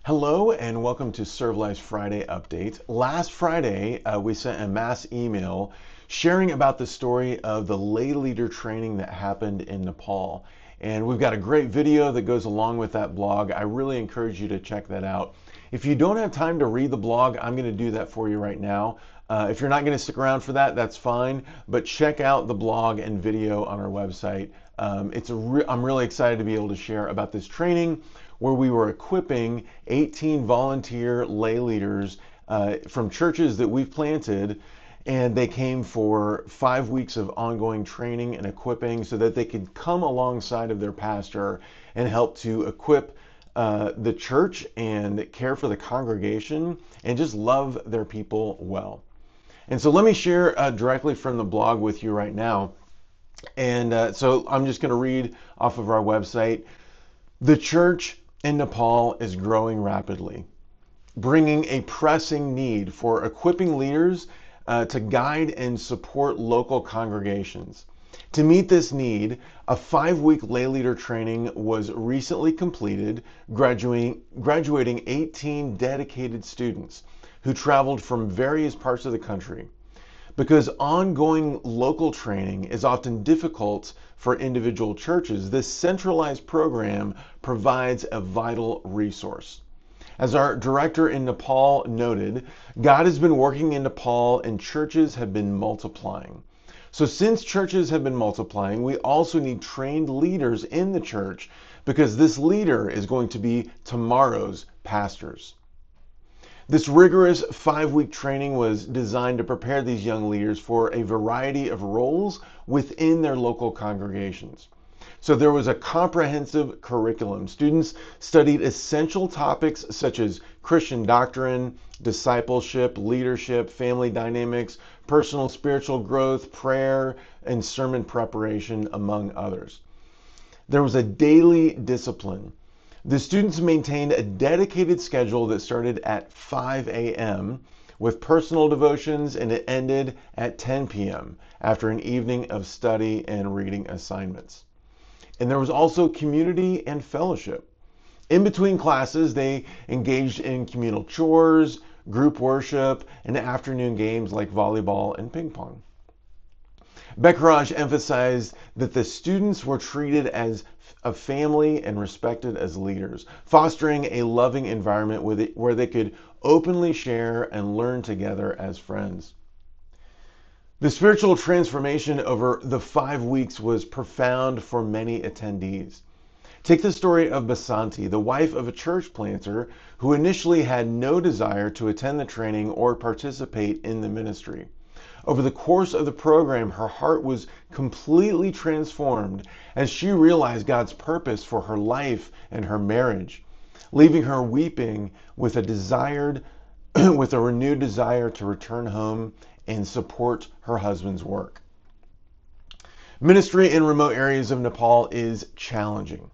Hello and welcome to ServLife's Friday update. Last Friday, we sent a mass email sharing about the story of the lay leader training that happened in Nepal. And we've got a great video that goes along with that blog. I really encourage you to check that out. If you don't have time to read the blog, I'm going to do that for you right now. If you're not going to stick around for that, that's fine. But check out the blog and video on our website. I'm really excited to be able to share about this training where we were equipping 18 volunteer lay leaders from churches that we've planted, and they came for 5 weeks of ongoing training and equipping so that they could come alongside of their pastor and help to equip the church and care for the congregation and just love their people well. And so let me share directly from the blog with you right now. And so I'm just going to read off of our website. The church in Nepal is growing rapidly, bringing a pressing need for equipping leaders to guide and support local congregations. To meet this need, a 5-week lay leader training was recently completed, graduating 18 dedicated students who traveled from various parts of the country. Because ongoing local training is often difficult for individual churches, this centralized program provides a vital resource. As our director in Nepal noted, God has been working in Nepal and churches have been multiplying. So since churches have been multiplying, we also need trained leaders in the church because this leader is going to be tomorrow's pastors. This rigorous 5-week training was designed to prepare these young leaders for a variety of roles within their local congregations. So there was a comprehensive curriculum. Students studied essential topics such as Christian doctrine, discipleship, leadership, family dynamics, personal spiritual growth, prayer, and sermon preparation, among others. There was a daily discipline. The students maintained a dedicated schedule that started at 5 a.m. with personal devotions, and it ended at 10 p.m. after an evening of study and reading assignments. And there was also community and fellowship. In between classes, they engaged in communal chores, group worship, and afternoon games like volleyball and ping pong. Beckeraj emphasized that the students were treated as a family and respected as leaders, fostering a loving environment where they could openly share and learn together as friends. The spiritual transformation over the 5 weeks was profound for many attendees. Take the story of Basanti, the wife of a church planter who initially had no desire to attend the training or participate in the ministry. Over the course of the program, her heart was completely transformed as she realized God's purpose for her life and her marriage, leaving her weeping with a renewed desire to return home and support her husband's work. Ministry in remote areas of Nepal is challenging.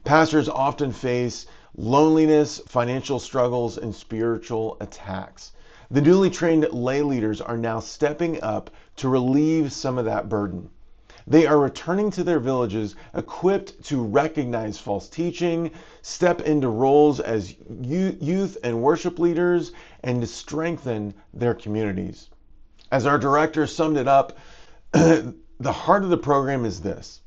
Pastors often face loneliness, financial struggles, and spiritual attacks. The newly trained lay leaders are now stepping up to relieve some of that burden. They are returning to their villages equipped to recognize false teaching, step into roles as youth and worship leaders, and to strengthen their communities. As our director summed it up, the heart of the program is this.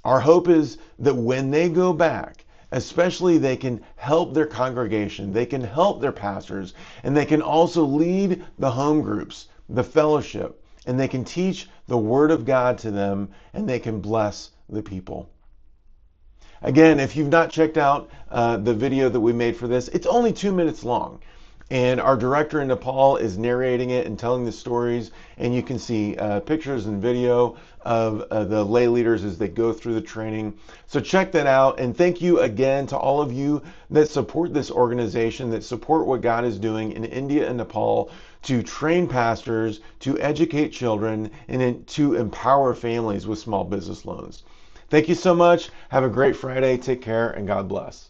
Our hope is that when they go back, especially they can help their congregation, they can help their pastors, and they can also lead the home groups, the fellowship, and they can teach the Word of God to them, and they can bless the people. Again, if you've not checked out the video that we made for this, it's only 2 minutes long. And our director in Nepal is narrating it and telling the stories, and you can see pictures and video of the lay leaders as they go through the training. So check that out, and thank you again to all of you that support this organization, that support what God is doing in India and Nepal to train pastors, to educate children, and to empower families with small business loans. Thank you so much. Have a great Friday. Take care, and God bless.